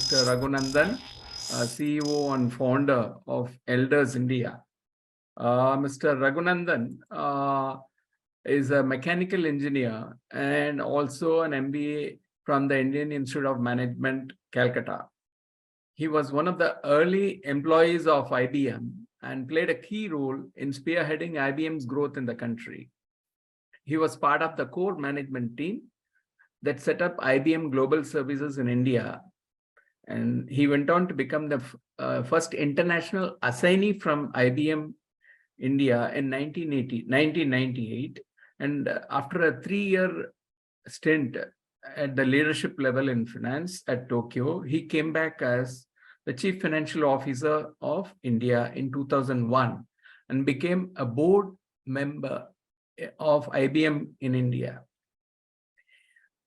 Mr. Raghunandan, CEO and founder of EldersIndia. Mr. Raghunandan is a mechanical engineer and also an MBA from the Indian Institute of Management, Calcutta. He was one of the early employees of IBM and played a key role in spearheading IBM's growth in the country. He was part of the core management team that set up IBM Global Services in India. And he went on to become the first international assignee from IBM India in 1998. And after a 3-year stint at the leadership level in finance at Tokyo, he came back as the Chief Financial Officer of India in 2001 and became a board member of IBM in India.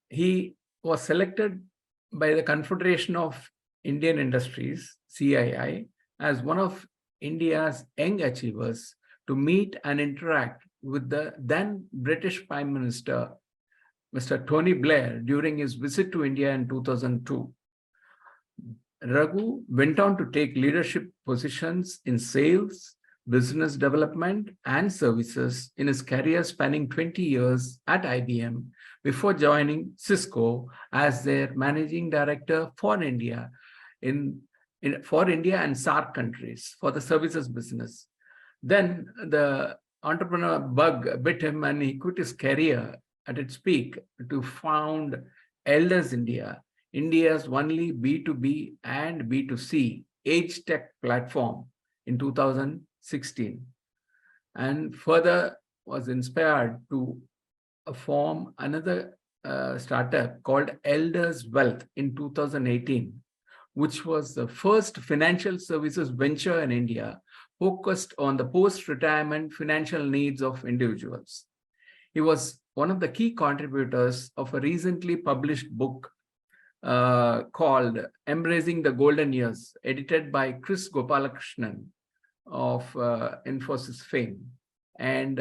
He was selected by the Confederation of Indian Industries, CII, as one of India's young achievers to meet and interact with the then British Prime Minister, Mr. Tony Blair, during his visit to India in 2002. Raghu went on to take leadership positions in sales, business development, and services in his career spanning 20 years at IBM before joining Cisco as their managing director for India for India and SAARC countries for the services business. Then the entrepreneur bug bit him and he quit his career at its peak to found EldersIndia, India's only B2B and B2C age tech platform in 2016, and further was inspired to form another startup called EldersWealth in 2018, which was the first financial services venture in India focused on the post-retirement financial needs of individuals. He was one of the key contributors of a recently published book called Embracing the Golden Years, edited by Chris Gopalakrishnan of Infosys fame, and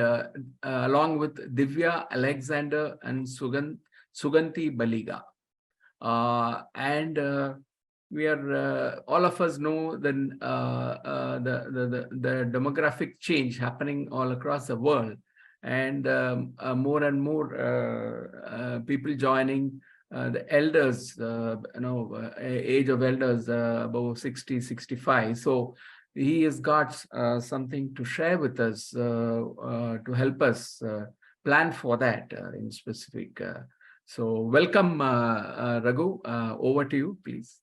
along with Divya Alexander and Suganti Baliga. We are all of us know the demographic change happening all across the world, and more and more people joining the elders, age of elders above 60, 65. So he has got something to share with us to help us plan for that in specific. So welcome, Raghu. Over to you, please.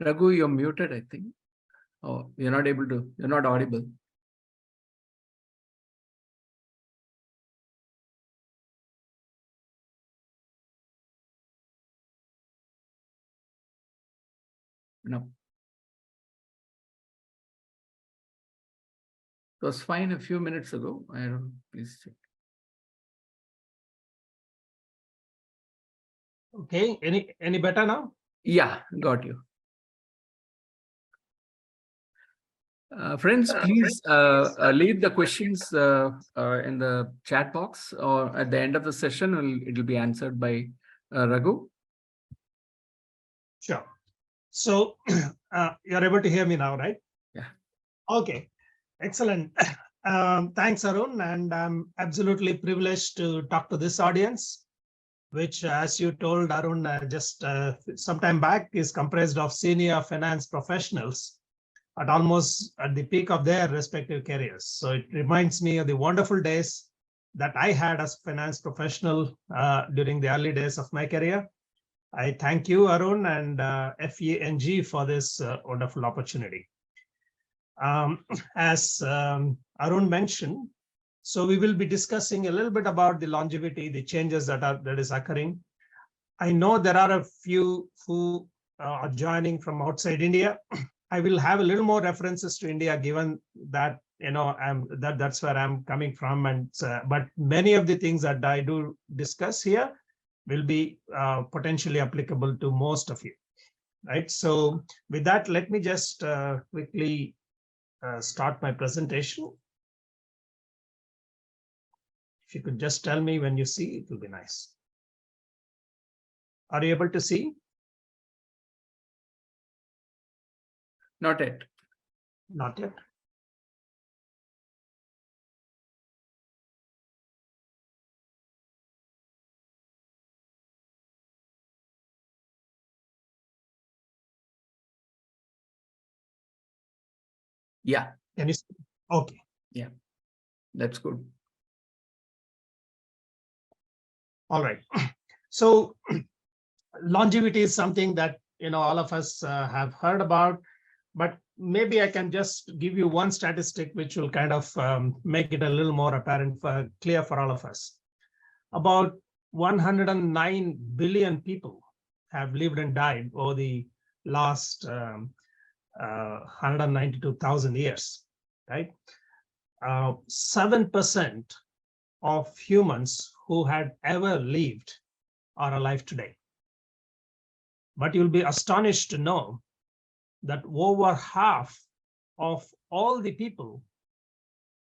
Raghu, you're muted, I think. Oh, you're not able to, you're not audible. No. It was fine a few minutes ago. I don't know, please check. Okay, any better now? Yeah, got you. Friends, please leave the questions in the chat box, or at the end of the session, it'll be answered by Raghu. Sure. So you're able to hear me now, right? Yeah. Okay, excellent. Thanks, Arun. And I'm absolutely privileged to talk to this audience, which, as you told Arun just some time back, is comprised of senior finance professionals at almost at the peak of their respective careers. So it reminds me of the wonderful days that I had as a finance professional during the early days of my career. I thank you, Arun, and FENG for this wonderful opportunity. As Arun mentioned, so we will be discussing a little bit about the longevity, the changes that is occurring. I know there are a few who are joining from outside India. I will have a little more references to India, given that that's where I'm coming from, and but many of the things that I do discuss here will be potentially applicable to most of you, right? So with that, let me just quickly start my presentation. If you could just tell me when you see, it will be nice. Are you able to see? Not yet. Not yet. Yeah. Can you see? Okay. Yeah. That's good. All right. So longevity is something that all of us have heard about, but maybe I can just give you one statistic which will kind of make it a little more apparent, clear for all of us. About 109 billion people have lived and died over the last 192,000 years, right? 7% of humans who had ever lived are alive today. But you'll be astonished to know that over half of all the people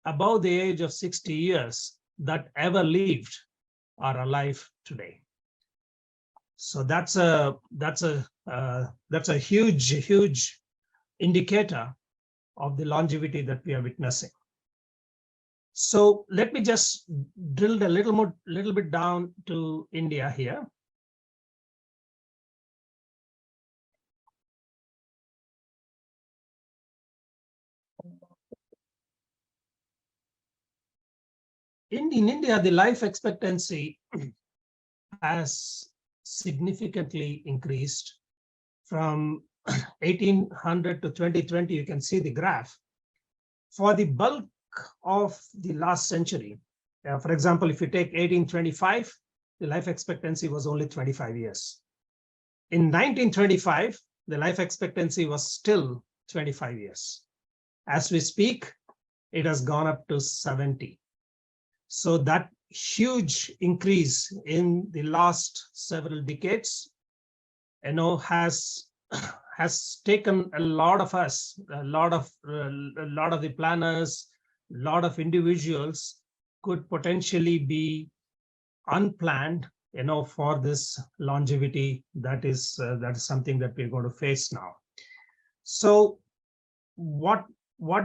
above the age of 60 years that ever lived are alive today. So that's a huge indicator of the longevity that we are witnessing. So let me just drill a little bit down to India here. In India, the life expectancy has significantly increased from 1800 to 2020. You can see the graph. For the bulk of the last century, for example, if you take 1825, the life expectancy was only 25 years. In 1925, the life expectancy was still 25 years. As we speak, it has gone up to 70. So that huge increase in the last several decades, has taken a lot of us, a lot of the planners, a lot of individuals could potentially be unplanned, for this longevity that is something that we're going to face now. So what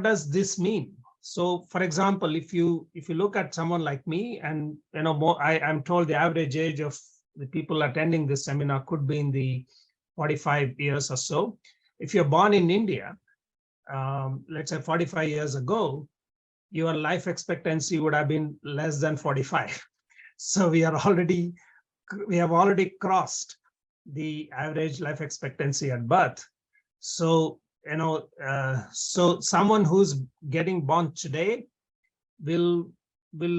does this mean? So, for example, if you look at someone like me, and I'm told the average age of the people attending this seminar could be in the 45 years or so. If you're born in India, let's say 45 years ago, your life expectancy would have been less than 45. So we have already crossed the average life expectancy at birth. So so someone who's getting born today will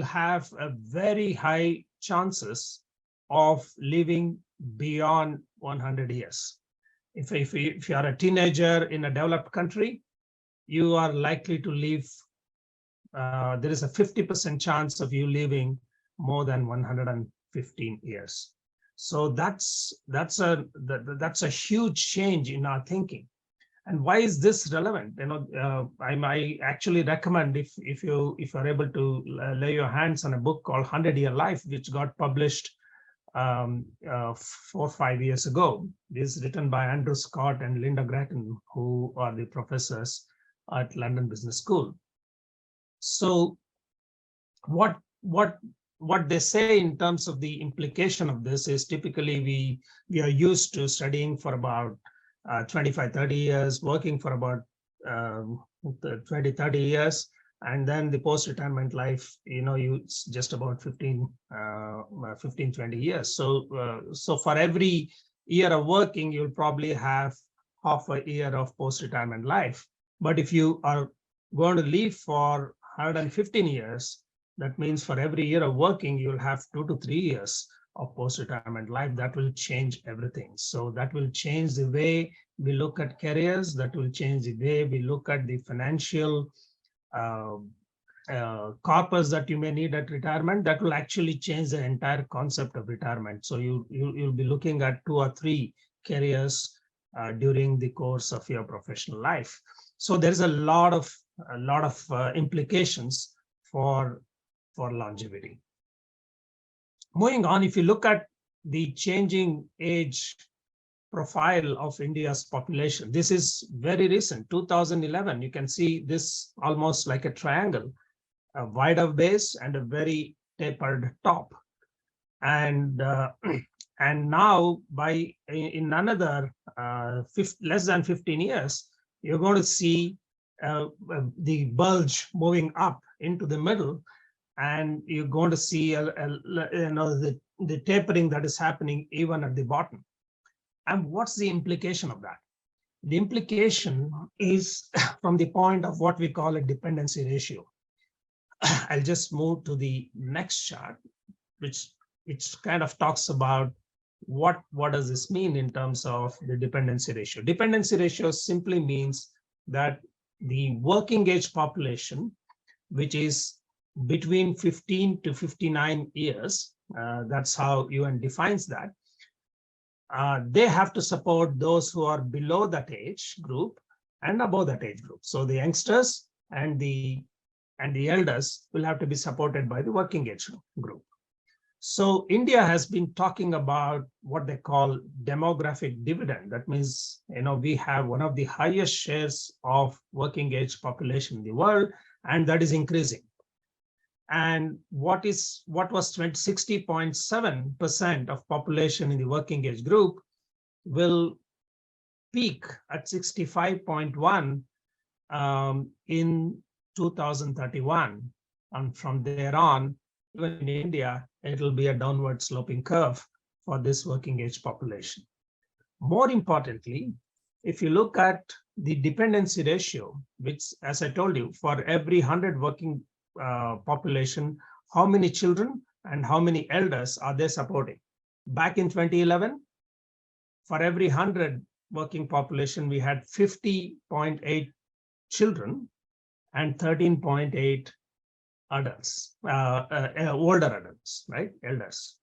have a very high chances of living beyond 100 years. If you are a teenager in a developed country, you are likely to live. There is a 50% chance of you living more than 115 years. So that's a huge change in our thinking. And why is this relevant? I might actually recommend if you are able to lay your hands on a book called 100-Year Life, which got published 4 or 5 years ago. This is written by Andrew Scott and Linda Grattan, who are the professors at London Business School. So what they say in terms of the implication of this is, typically we are used to studying for about 25, 30 years, working for about 20, 30 years, and then the post-retirement life, it's just about 15, 20 years. So for every year of working, you'll probably have half a year of post-retirement life. But if you are going to live for 115 years, that means for every year of working, you'll have 2 to 3 years of post-retirement life. That will change everything. So that will change the way we look at careers. That will change the way we look at the financial corpus that you may need at retirement. That will actually change the entire concept of retirement. So you'll be looking at 2 or 3 careers during the course of your professional life. So there's a lot of implications for longevity. Moving on, if you look at the changing age profile of India's population, this is very recent, 2011. You can see this almost like a triangle, a wider base and a very tapered top. And and now in another less than 15 years, you're going to see the bulge moving up into the middle, and you're going to see the tapering that is happening even at the bottom. And what's the implication of that? The implication is from the point of what we call a dependency ratio. I'll just move to the next chart, which kind of talks about what does this mean in terms of the dependency ratio. Dependency ratio simply means that the working age population, which is between 15 to 59 years, that's how UN defines that, they have to support those who are below that age group and above that age group. So the youngsters and the elders will have to be supported by the working age group. So India has been talking about what they call demographic dividend. That means, we have one of the highest shares of working age population in the world, and that is increasing. And what was 60.7% of population in the working age group will peak at 65.1 in 2031. And from there on, even in India, it will be a downward sloping curve for this working age population. More importantly, if you look at the dependency ratio, which, as I told you, for every 100 working population, how many children and how many elders are they supporting? Back in 2011, for every 100 working population, we had 50.8 children and 13.8 adults, older adults, right? Elders.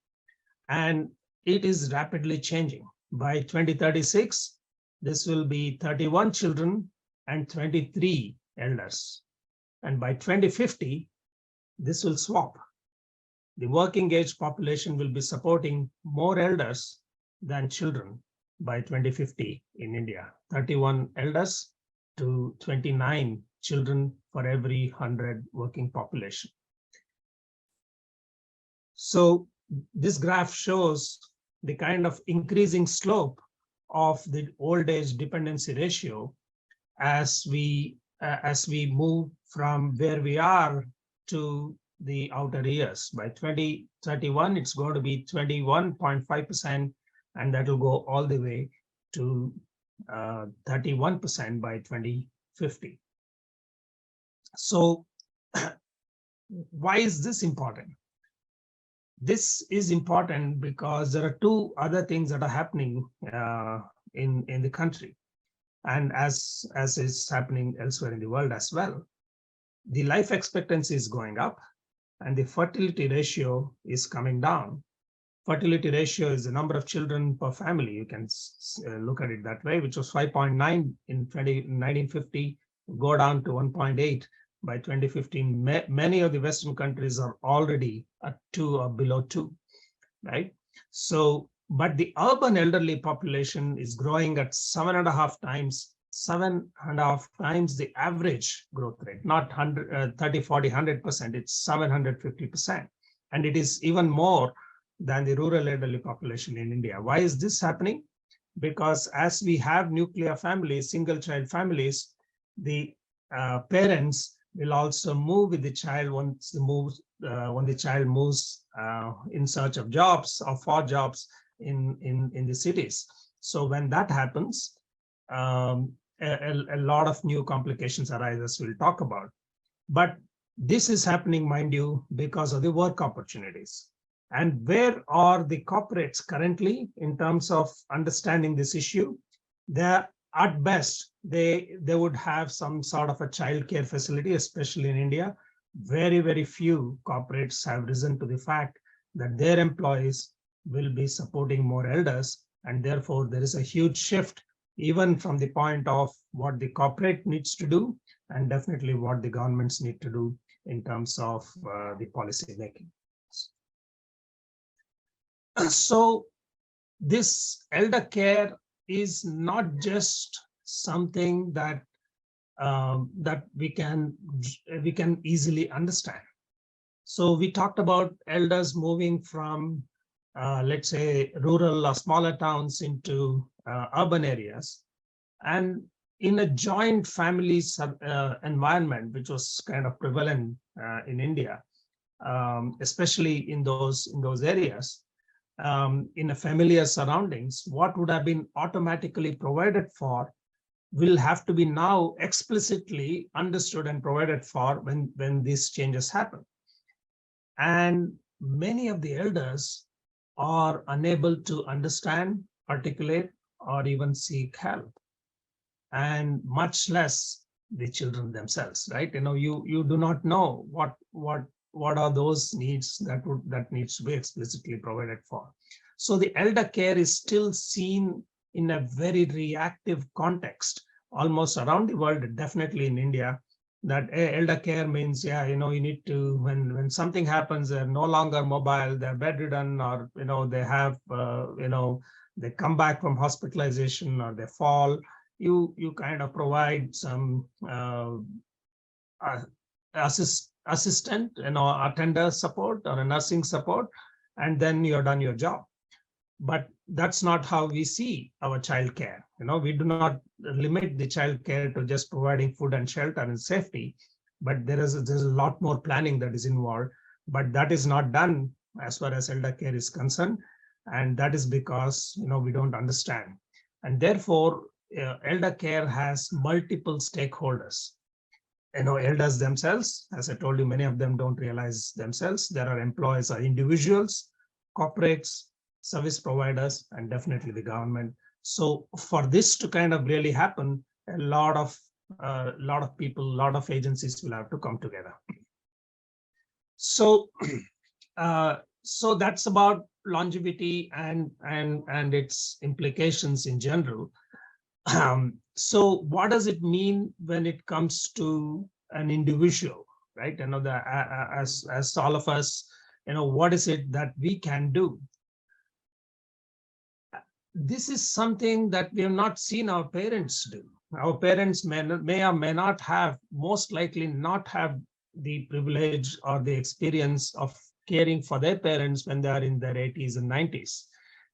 And it is rapidly changing. By 2036, this will be 31 children and 23 elders. And by 2050, this will swap. The working age population will be supporting more elders than children by 2050 in India. 31 elders to 29 children for every 100 working population. So this graph shows the kind of increasing slope of the old age dependency ratio as we move from where we are to the outer years. By 2031, it's going to be 21.5%, and that will go all the way to 31% by 2050. So why is this important? This is important because there are two other things that are happening in the country, and as is happening elsewhere in the world as well. The life expectancy is going up and the fertility ratio is coming down. Fertility ratio is the number of children per family. You can look at it that way, which was 5.9 in 1950, go down to 1.8 by 2015. Many of the Western countries are already at 2 or below 2, right? So, but the urban elderly population is growing at 7.5 times the average growth rate, not 30, 40, 100%, it's 750%. And it is even more than the rural elderly population in India. Why is this happening? Because as we have nuclear families, single child families, the parents will also move with the child when the child moves in search of jobs or for jobs in the cities. So when that happens, a lot of new complications arise, as we'll talk about. But this is happening, mind you, because of the work opportunities. And where are the corporates currently in terms of understanding this issue? They're at best, they would have some sort of a childcare facility, especially in India. Very, very few corporates have risen to the fact that their employees will be supporting more elders. And therefore, there is a huge shift, even from the point of what the corporate needs to do, and definitely what the governments need to do in terms of the policy making. So this elder care is not just something that that we can easily understand. So we talked about elders moving from, let's say, rural or smaller towns into urban areas, and in a joint family environment, which was kind of prevalent in India, especially in those areas, in a familiar surroundings, what would have been automatically provided for will have to be now explicitly understood and provided for when these changes happen. And many of the elders are unable to understand, articulate, or even seek help, and much less the children themselves, right? You do not know what are those needs that needs to be explicitly provided for. So the elder care is still seen in a very reactive context almost around the world, definitely in India, that elder care means, yeah, you need to, when something happens, they're no longer mobile, they're bedridden, or they have they come back from hospitalization, or they fall. You kind of provide some uh, assistant, attender support or a nursing support, and then you're done your job. But that's not how we see our child care. We do not limit the child care to just providing food and shelter and safety, but there's a lot more planning that is involved. But that is not done as far as elder care is concerned, and that is because we don't understand. And therefore, elder care has multiple stakeholders. Elders themselves, as I told you, many of them don't realize themselves. There are employees or individuals, corporates, service providers, and definitely the government. So for this to kind of really happen, a lot of people, a lot of agencies will have to come together. So so that's about longevity and its implications in general. So what does it mean when it comes to an individual, right? As all of us, what is it that we can do? This is something that we have not seen our parents do. Our parents may or may not have, most likely not have the privilege or the experience of caring for their parents when they are in their 80s and 90s,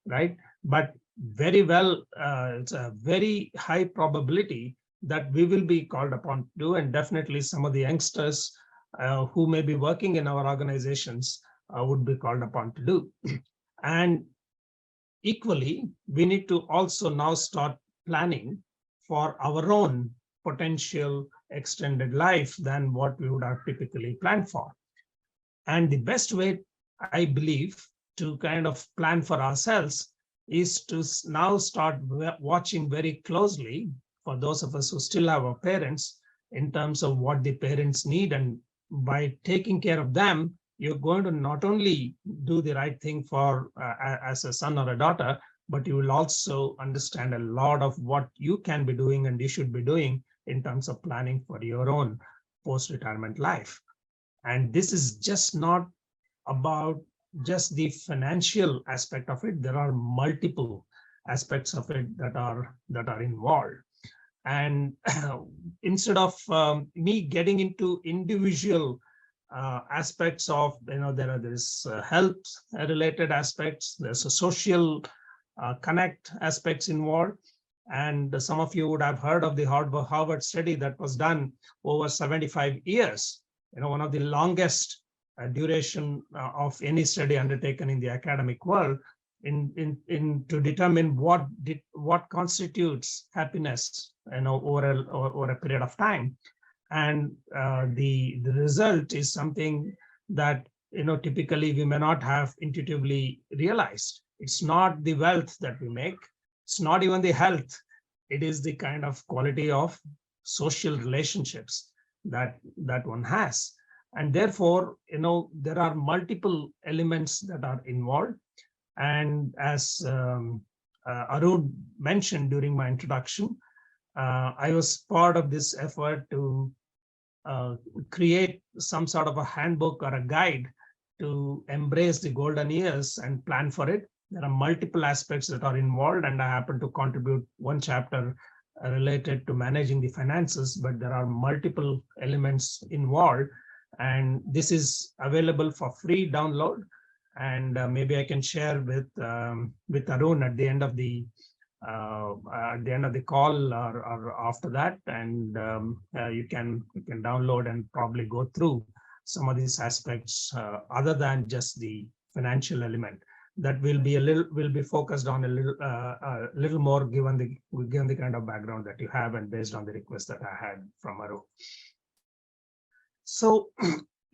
right? But very well, it's a very high probability that we will be called upon to do, and definitely some of the youngsters who may be working in our organizations would be called upon to do. And equally, we need to also now start planning for our own potential extended life than what we would have typically planned for. And the best way, I believe, to kind of plan for ourselves is to now start watching very closely for those of us who still have our parents in terms of what the parents need. And by taking care of them, you're going to not only do the right thing for as a son or a daughter, but you will also understand a lot of what you can be doing and you should be doing in terms of planning for your own post-retirement life. And this is just not about just the financial aspect of it. There are multiple aspects of it that are involved. And instead of me getting into individual aspects of, there's health related aspects, there's a social connect aspects involved. And some of you would have heard of the Harvard study that was done over 75 years, one of the longest duration of any study undertaken in the academic world in to determine what constitutes happiness, over a period of time. And the result is something that typically we may not have intuitively realized. It's not the wealth that we make, it's not even the health, it is the kind of quality of social relationships that one has. And therefore, there are multiple elements that are involved. And as Arun mentioned during my introduction, I was part of this effort to create some sort of a handbook or a guide to embrace the golden years and plan for it. There are multiple aspects that are involved, and I happen to contribute one chapter related to managing the finances, but there are multiple elements involved, and this is available for free download. And maybe I can share with Arun at the end of the call, or after that, and you can download and probably go through some of these aspects other than just the financial element. That will be focused on a little more given the kind of background that you have and based on the request that I had from Arun. So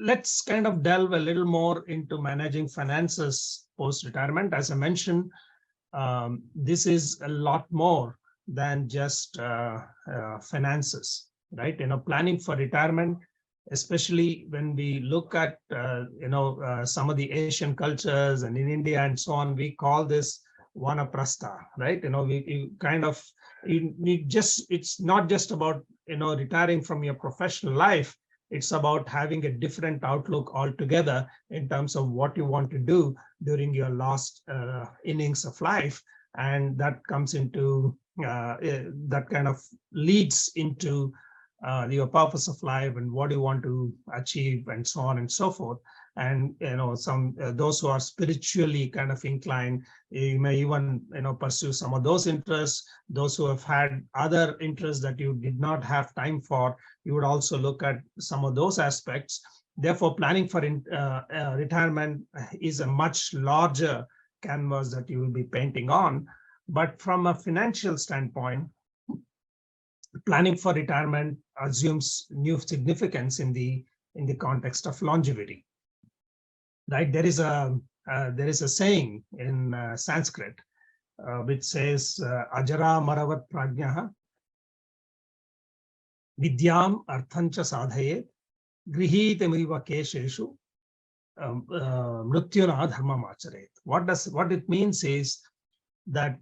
let's kind of delve a little more into managing finances post-retirement. As I mentioned, this is a lot more than just finances, right? Planning for retirement, especially when we look at some of the Asian cultures and in India and so on, we call this vanaprastha, right? It's not just about retiring from your professional life. It's about having a different outlook altogether in terms of what you want to do during your last innings of life, and that comes into that kind of leads into your purpose of life and what you want to achieve and so on and so forth. And some those who are spiritually kind of inclined, you may even pursue some of those interests. Those who have had other interests that you did not have time for, you would also look at some of those aspects. Therefore, planning for retirement is a much larger canvas that you will be painting on. But from a financial standpoint, planning for retirement assumes new significance in the context of longevity. Right? There is a saying in Sanskrit which says ajara maravat prajnaha vidyam arthancha sadhayet grihitemiva kesheshu mrutyuna dharmam acharet. What it means is that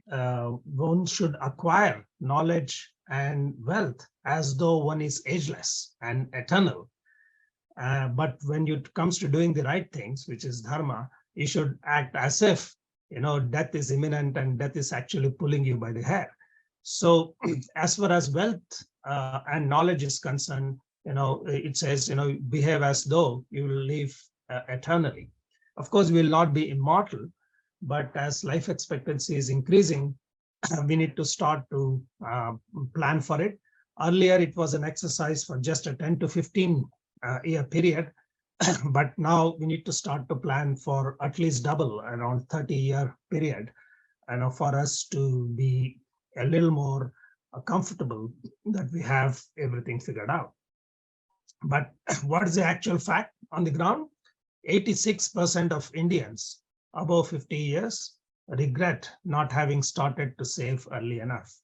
one should acquire knowledge and wealth as though one is ageless and eternal. But when it comes to doing the right things, which is dharma, you should act as if death is imminent and death is actually pulling you by the hair. So as far as wealth and knowledge is concerned, it says, behave as though you will live eternally. Of course, we will not be immortal, but as life expectancy is increasing, we need to start to plan for it. Earlier, it was an exercise for just a 10 to 15 year period, but now we need to start to plan for at least double, around 30-year period, for us to be a little more comfortable that we have everything figured out. But what is the actual fact on the ground? 86% of Indians above 50 years regret not having started to save early enough.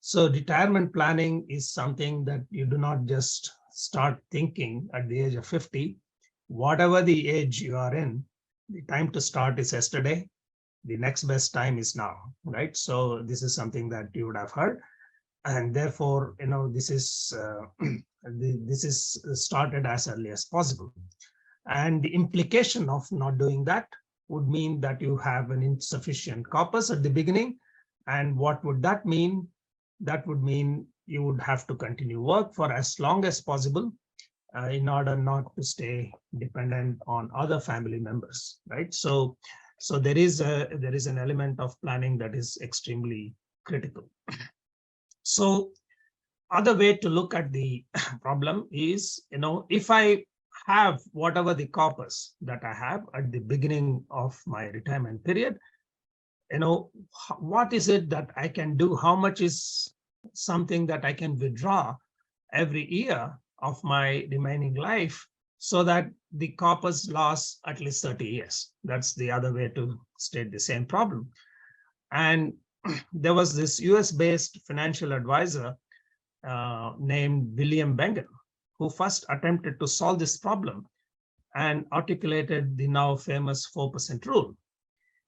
So retirement planning is something that you do not just start thinking at the age of 50. Whatever the age you are in, the time to start is yesterday. The next best time is now, right? So this is something that you would have heard. And therefore, this is started as early as possible. And the implication of not doing that would mean that you have an insufficient corpus at the beginning. And what would that mean? That would mean you would have to continue work for as long as possible in order not to stay dependent on other family members, right? So there is an element of planning that is extremely critical. So other way to look at the problem is, if I have whatever the corpus that I have at the beginning of my retirement period, what is it that I can do? How much is something that I can withdraw every year of my remaining life so that the corpus lasts at least 30 years? That's the other way to state the same problem. And there was this US-based financial advisor named William Bengen, who first attempted to solve this problem and articulated the now famous 4% rule.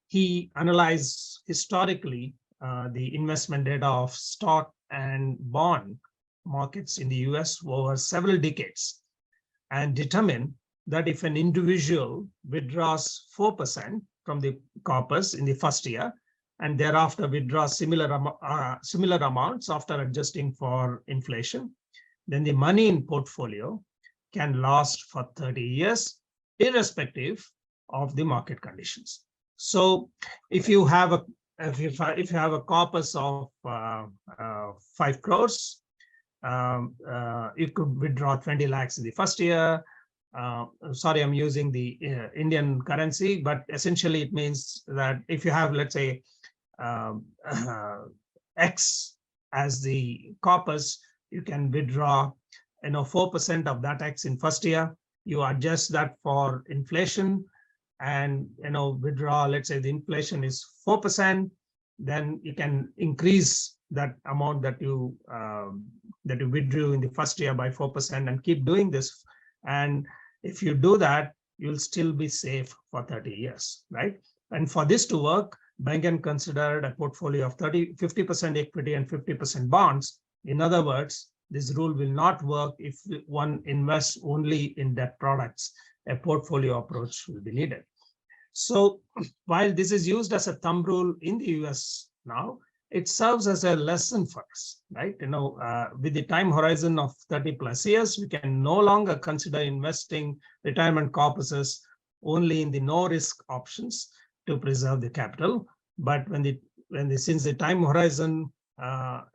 He analyzed historically the investment data of stock and bond markets in the US over several decades and determined that if an individual withdraws 4% from the corpus in the first year, and thereafter withdraws similar amounts after adjusting for inflation, then the money in portfolio can last for 30 years, irrespective of the market conditions. So if you have a corpus of 5 crores, you could withdraw 20 lakhs in the first year. Sorry, I'm using the Indian currency, but essentially it means that if you have, let's say, X as the corpus, you can withdraw 4% of that X in first year. You adjust that for inflation and withdraw, let's say the inflation is 4%, then you can increase that amount that you withdrew in the first year by 4% and keep doing this. And if you do that, you'll still be safe for 30 years, right? And for this to work, Bengen considered a portfolio of 50% equity and 50% bonds. In other words, this rule will not work if one invests only in debt products. A portfolio approach will be needed. So while this is used as a thumb rule in the US now, it serves as a lesson for us, right? With the time horizon of 30 plus years, we can no longer consider investing retirement corpuses only in the no risk options to preserve the capital. But since the time horizon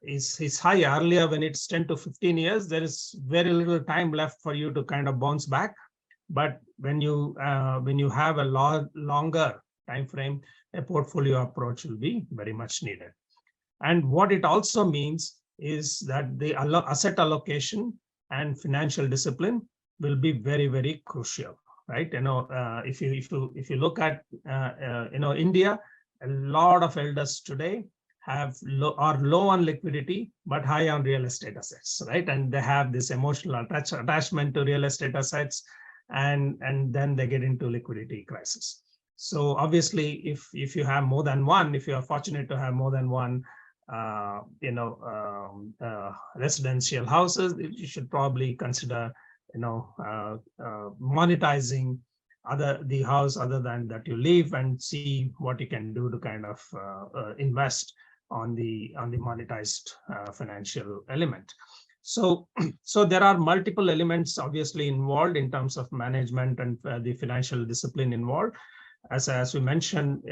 is high earlier, when it's 10 to 15 years, there is very little time left for you to kind of bounce back. But when you have a longer time frame, a portfolio approach will be very much needed. And what it also means is that the asset allocation and financial discipline will be very, very crucial, right? If you look at India, a lot of elders today are low on liquidity but high on real estate assets, right? And they have this emotional attachment to real estate assets, and then they get into liquidity crisis. So obviously, if you have more than one, if you are fortunate to have more than one residential houses, you should probably consider monetizing the house other than that you live, and see what you can do to kind of invest on the monetized financial element. So there are multiple elements obviously involved in terms of management and the financial discipline involved. As we mentioned,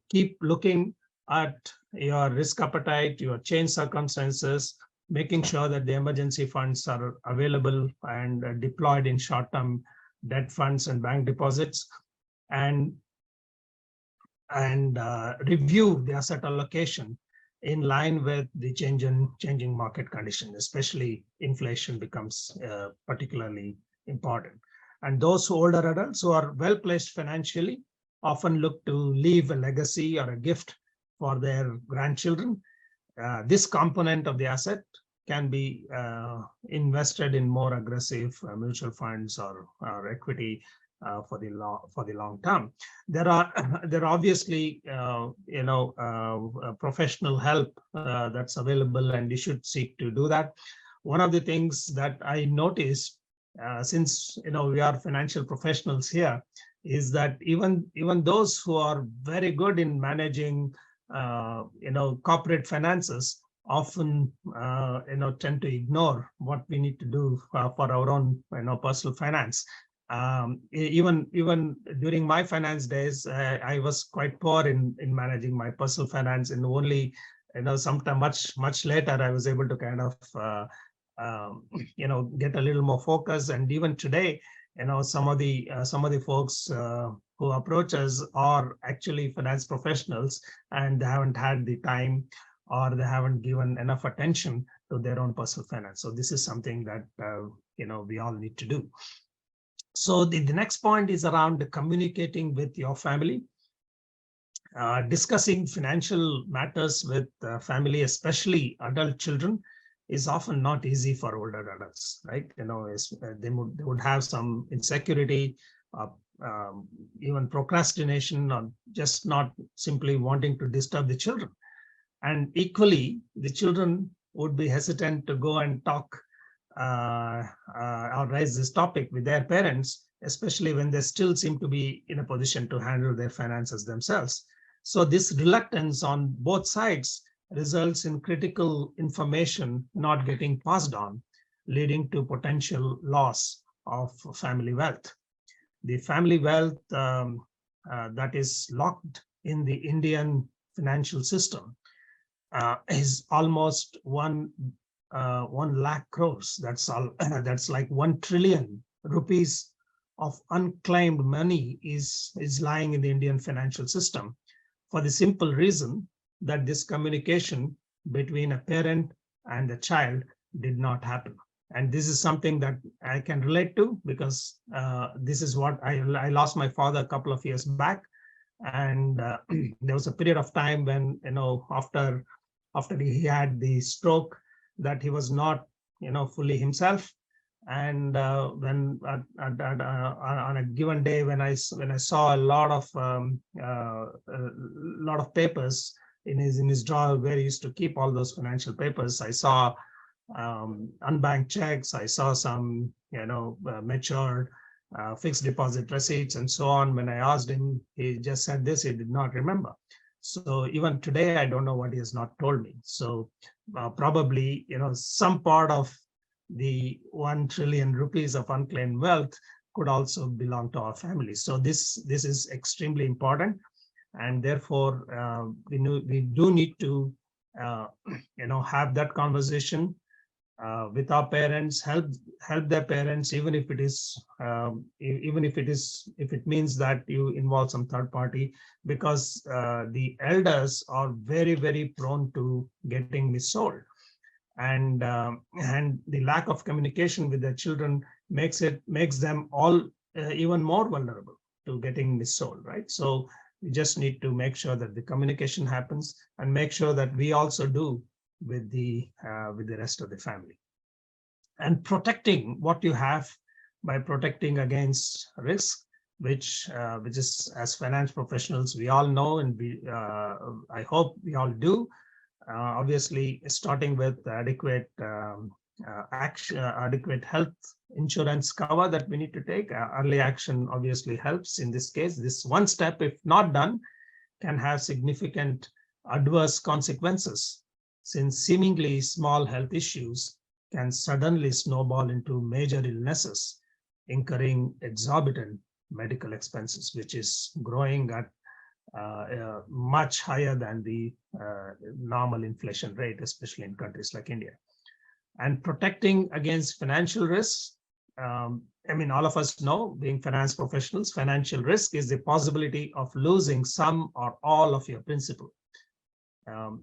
keep looking at your risk appetite, your change circumstances, making sure that the emergency funds are available and deployed in short-term debt funds and bank deposits, and review the asset allocation in line with the changing market conditions, especially inflation becomes particularly important. And those older adults who are well placed financially often look to leave a legacy or a gift for their grandchildren. This component of the asset can be invested in more aggressive mutual funds or equity for the long term. There are obviously professional help that's available, and you should seek to do that. One of the things that I noticed, since we are financial professionals here, is that even those who are very good in managing corporate finances often tend to ignore what we need to do for our own personal finance. Even during my finance days, I was quite poor in managing my personal finance, and only sometime much later I was able to kind of get a little more focus. And even today, some of the folks who approach us are actually finance professionals, and they haven't had the time or they haven't given enough attention to their own personal finance. So this is something that we all need to do. So the next point is around communicating with your family. Discussing financial matters with family, especially adult children, is often not easy for older adults, right? They would have some insecurity, even procrastination, or just not simply wanting to disturb the children. And equally, the children would be hesitant to go and talk or raise this topic with their parents, especially when they still seem to be in a position to handle their finances themselves. So this reluctance on both sides results in critical information not getting passed on, leading to potential loss of family wealth. The family wealth that is locked in the Indian financial system is almost 1 lakh crores. That's all. That's like 1 trillion rupees of unclaimed money is lying in the Indian financial system, for the simple reason that this communication between a parent and a child did not happen. And this is something that I can relate to, because this is what I lost my father a couple of years back, and there was a period of time when, after he had the stroke, that he was not fully himself. And when on a given day, when I saw a lot of papers in his drawer where he used to keep all those financial papers, I saw unbanked checks, I saw some matured fixed deposit receipts and so on. When I asked him, he just said this, he did not remember. So even today, I don't know what he has not told me. So probably, some part of the 1 trillion rupees of unclaimed wealth could also belong to our family. So this is extremely important, and therefore we do need to have that conversation with our parents, help their parents, even if it means that you involve some third party, because the elders are very, very prone to getting missold, and the lack of communication with their children makes them all even more vulnerable to getting missold, right? So we just need to make sure that the communication happens, and make sure that we also do with the rest of the family. And protecting what you have by protecting against risk, which is, as finance professionals, we all know, and I hope we all do. Obviously, starting with adequate health insurance cover that we need to take. Early action obviously helps in this case. This one step, if not done, can have significant adverse consequences, since seemingly small health issues can suddenly snowball into major illnesses, incurring exorbitant medical expenses, which is growing at much higher than the normal inflation rate, especially in countries like India. And protecting against financial risks, all of us know, being finance professionals, financial risk is the possibility of losing some or all of your principal.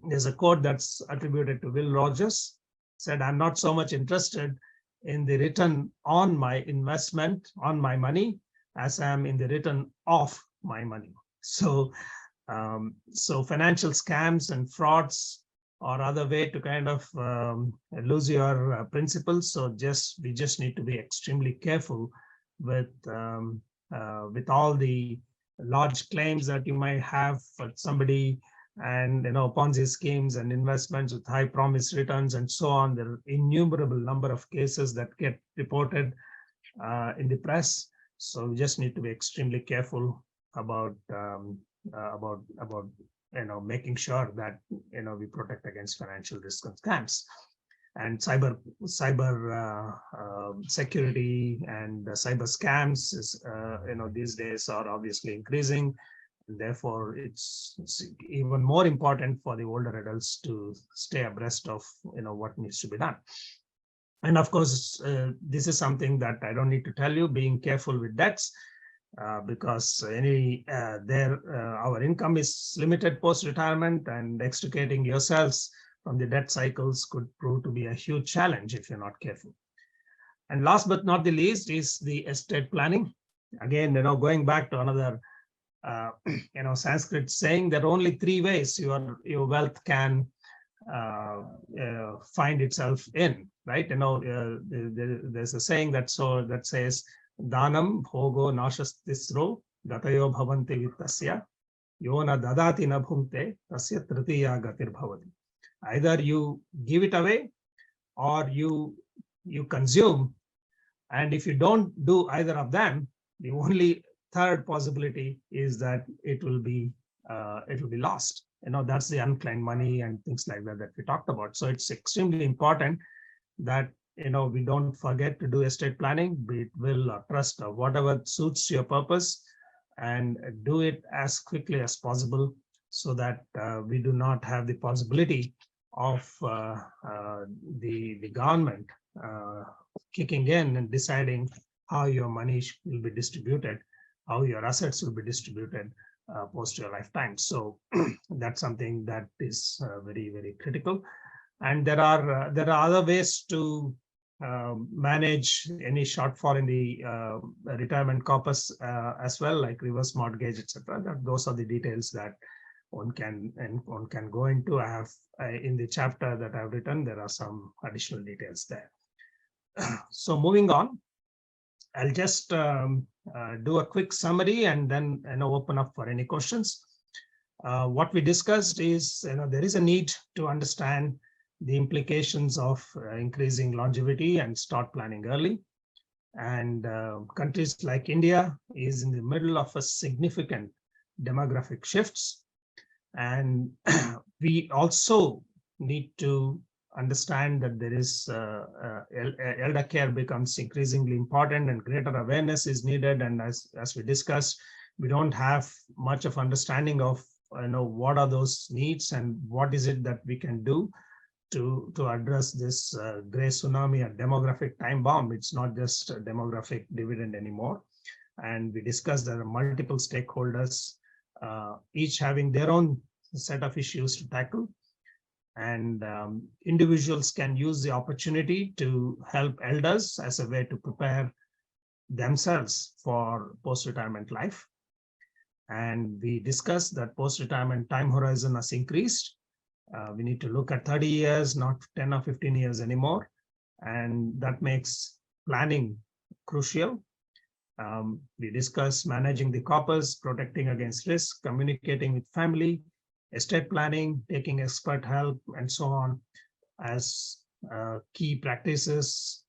There's a quote that's attributed to Will Rogers, said, "I'm not so much interested in the return on my investment, on my money, as I am in the return of my money." So financial scams and frauds are other way to kind of lose your principles. So we just need to be extremely careful with all the large claims that you might have for somebody, and Ponzi schemes and investments with high promise returns and so on. There are innumerable number of cases that get reported in the press. So we just need to be extremely careful about making sure that we protect against financial risk and scams. And cyber security and cyber scams is these days are obviously increasing. And therefore, it's even more important for the older adults to stay abreast of what needs to be done. And of course, this is something that I don't need to tell you, being careful with debts, because our income is limited post-retirement, and extricating yourselves from the debt cycles could prove to be a huge challenge if you're not careful. And last but not the least is the estate planning. Again, going back to another Sanskrit saying, there are only 3 ways your wealth can find itself in, right? There's a saying that says, "Danam bhogo nashastisro gatayo bhavanti vittasya yona dadati na bhunte tasya tritiya gatir bhavati." Either you give it away or you consume, and if you don't do either of them, The only third possibility is that it will be lost. That's the unclaimed money and things like that we talked about. So it's extremely important that we don't forget to do estate planning, be it will or trust or whatever suits your purpose, and do it as quickly as possible, so that we do not have the possibility of the government kicking in and deciding how your money will be distributed, how your assets will be distributed post your lifetime. So that's something that is very, very critical. And there are other ways to manage any shortfall in the retirement corpus as well, like reverse mortgage, etc. Those are the details that one can go into. I have in the chapter that I've written, there are some additional details there. So moving on, I'll just do a quick summary and then open up for any questions. What we discussed is there is a need to understand the implications of increasing longevity and start planning early. And countries like India is in the middle of a significant demographic shifts. And we also need to understand that there is elder care becomes increasingly important and greater awareness is needed. And as we discussed, we don't have much of understanding of what are those needs and what is it that we can do to address this gray tsunami and demographic time bomb. It's not just a demographic dividend anymore. And we discussed there are multiple stakeholders, each having their own set of issues to tackle. And individuals can use the opportunity to help elders as a way to prepare themselves for post-retirement life. And we discussed that post-retirement time horizon has increased. We need to look at 30 years, not 10 or 15 years anymore. And that makes planning crucial. We discussed managing the corpus, protecting against risk, communicating with family, estate planning, taking expert help, and so on as key practices,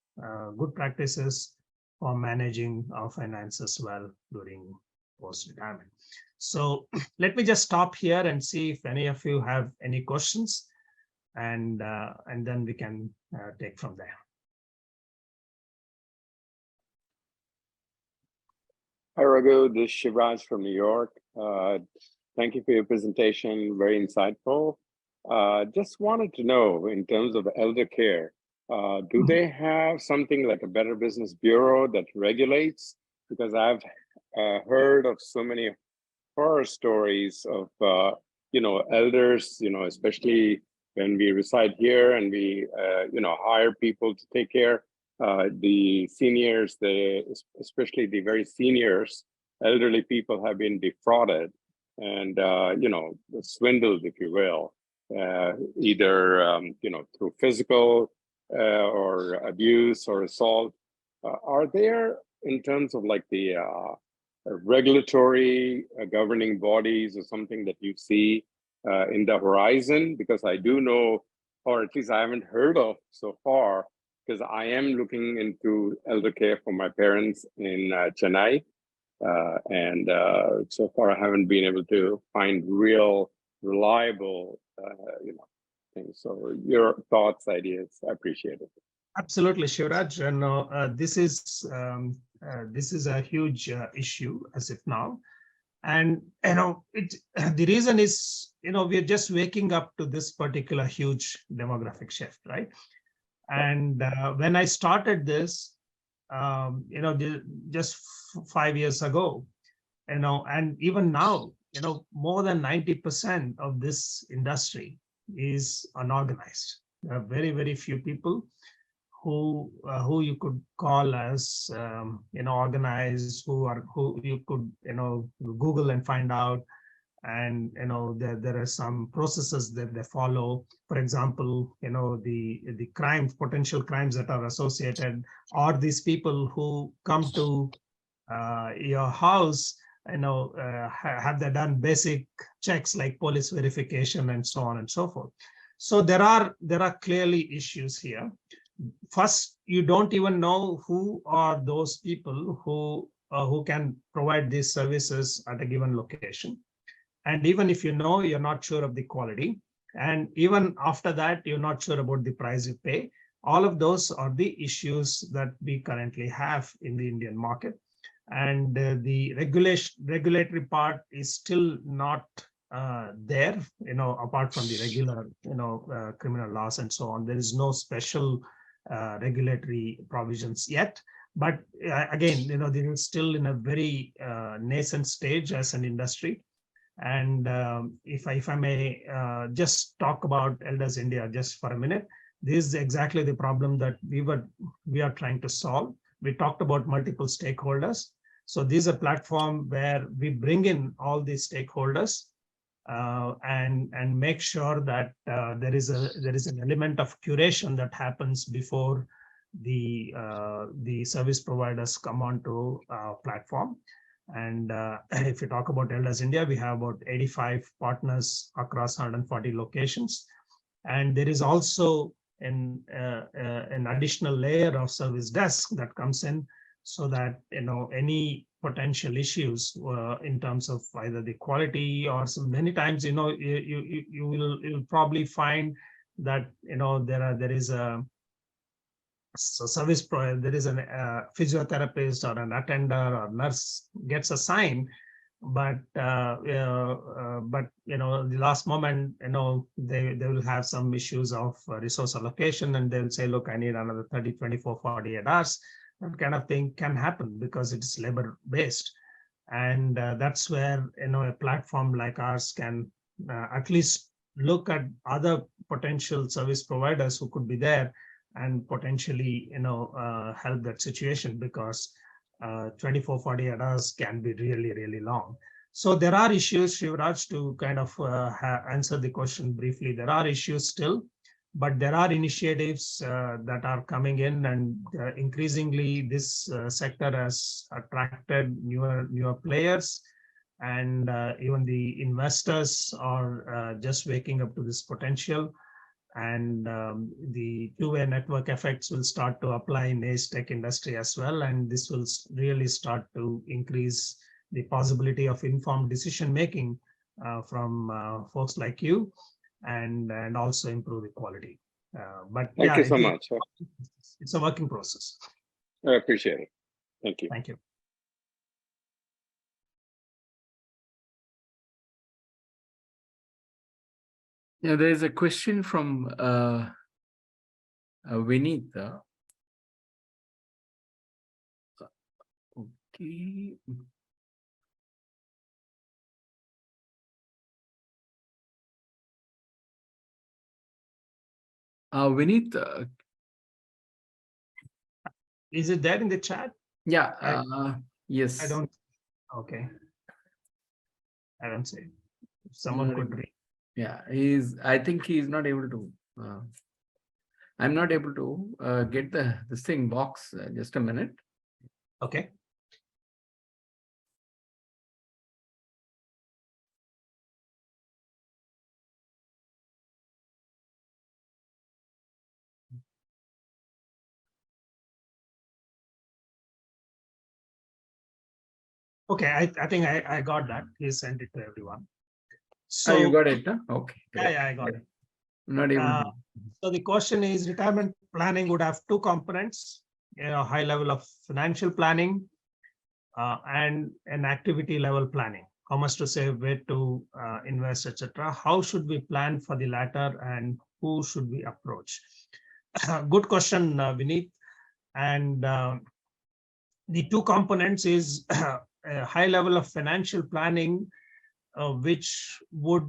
good practices for managing our finances well during post-retirement. So let me just stop here and see if any of you have any questions, and then we can take from there. Hi, Raghu. This is Shivraj from New York. Thank you for your presentation. Very insightful. Just wanted to know, in terms of elder care, do they have something like a Better Business Bureau that regulates? Because I've heard of so many horror stories of elders, especially when we reside here and we hire people to take care. The seniors, especially the very seniors, elderly people have been defrauded and swindled, if you will, either through physical or abuse or assault. Are there, in terms of like the regulatory governing bodies or something that you see in the horizon? Because I do know, or at least I haven't heard of so far, because I am looking into elder care for my parents in Chennai. And so far I haven't been able to find real reliable things. So your thoughts, ideas, I appreciate it. Absolutely, Shivraj. And this is a huge issue as of now. And the reason is we're just waking up to this particular huge demographic shift, right? And when I started this, just 5 years ago, and even now, more than 90% of this industry is unorganized. There are very, very few people who you could call as organized, who you could Google and find out. And there are some processes that they follow. For example, the crimes, potential crimes that are associated, or these people who come to your house, have they done basic checks like police verification and so on and so forth. So there are clearly issues here. First, you don't even know who are those people who who can provide these services at a given location. And even if you know, you're not sure of the quality. And even after that, you're not sure about the price you pay. All of those are the issues that we currently have in the Indian market. And the regulatory part is still not there, apart from the regular, criminal laws and so on. There is no special regulatory provisions yet. But again, this is still in a very nascent stage as an industry. And if I may just talk about Elders India just for a minute, this is exactly the problem that we are trying to solve. We talked about multiple stakeholders. So this is a platform where we bring in all these stakeholders and make sure that there is an element of curation that happens before the service providers come onto our platform. And if you talk about Elders India, we have about 85 partners across 140 locations. And there is also an additional layer of service desk that comes in, so that any potential issues in terms of either the quality or many times you'll probably find that there is a service provider, there is a physiotherapist or an attender or nurse gets assigned, but the last moment they will have some issues of resource allocation, and they'll say, look, I need another 30, 24, 48 hours. That kind of thing can happen because it's labor based. And that's where a platform like ours can at least look at other potential service providers who could be there and potentially help that situation, because 24, 48 hours can be really, really long. So there are issues, Shivraj, to kind of answer the question briefly. There are issues still, but there are initiatives that are coming in, and increasingly this sector has attracted newer players, and even the investors are just waking up to this potential. And the two-way network effects will start to apply in age tech industry as well, and this will really start to increase the possibility of informed decision making from folks like you, and also improve the quality. But thank you so much. It's a working process. I appreciate it. Thank you. Thank you. Yeah, there is a question from Vinita. Okay. Vinit, is it there in the chat? Yeah. Yes. I don't. Okay. I don't see it. If someone could read. Yeah, I think he's not able to. I'm not able to get this thing box. Just a minute. Okay. Okay, I think I got that. He sent it to everyone. So you got it, huh? Okay. Yeah, I got it. Not able to. So the question is, retirement planning would have two components: high level of financial planning and an activity level planning. How much to save, where to invest, etc. How should we plan for the latter, and who should we approach? Good question, Vineet. And the two components is a high level of financial planning, which would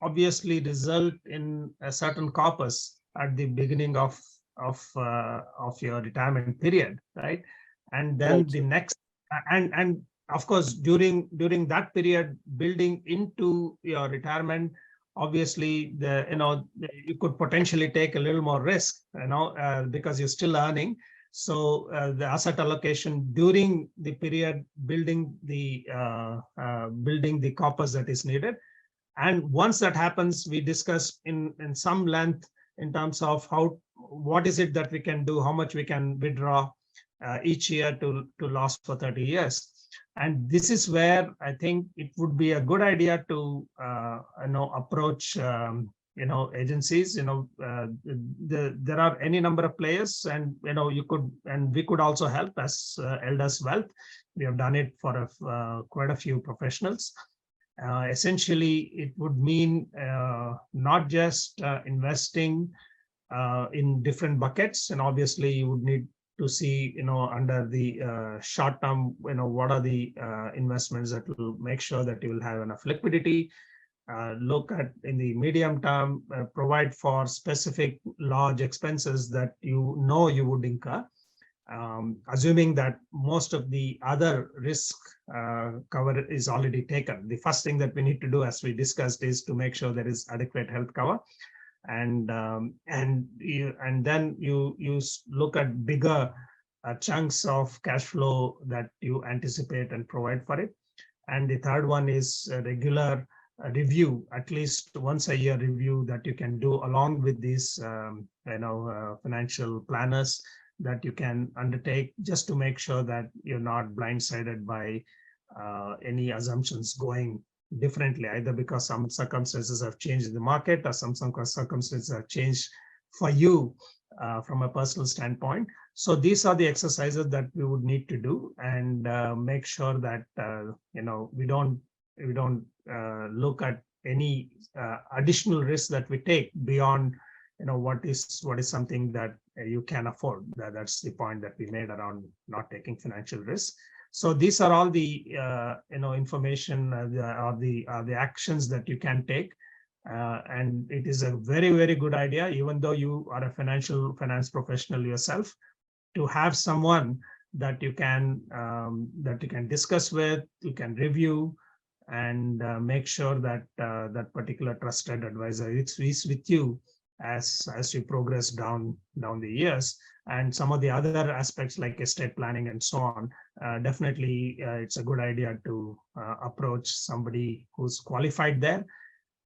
obviously result in a certain corpus at the beginning of your retirement period, right? And then the next, and of course during that period, building into your retirement, obviously you could potentially take a little more risk, because you're still earning. So the asset allocation during the period, building the corpus that is needed. And once that happens, we discuss in some length in terms of what is it that we can do, how much we can withdraw, each year to last for 30 years. And this is where I think it would be a good idea to approach agencies. There are any number of players, and we could also help as EldersWealth. We have done it for quite a few professionals. Essentially, it would mean not just investing in different buckets, and obviously you would need to see, under the short term, what are the investments that will make sure that you will have enough liquidity. Look at in the medium term, provide for specific large expenses that you would incur. Assuming that most of the other risk cover is already taken. The first thing that we need to do, as we discussed, is to make sure there is adequate health cover. And then you look at bigger chunks of cash flow that you anticipate and provide for it. And the third one is a regular review, at least once a year review that you can do along with these financial planners that you can undertake, just to make sure that you're not blindsided by any assumptions going differently, either because some circumstances have changed in the market or some circumstances have changed for you from a personal standpoint. So these are the exercises that we would need to do, and make sure that we don't look at any additional risk that we take beyond what is something that you can afford. That's the point that we made around not taking financial risk. So these are all the information or the actions that you can take, and it is a very, very good idea, even though you are a finance professional yourself, to have someone that you can discuss with, you can review, and make sure that that particular trusted advisor is with you as you progress down the years. And some of the other aspects like estate planning and so on, definitely it's a good idea to approach somebody who's qualified there.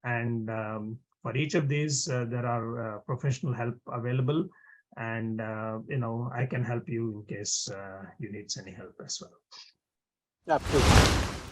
And for each of these, there are professional help available, and I can help you in case you need any help as well. Absolutely.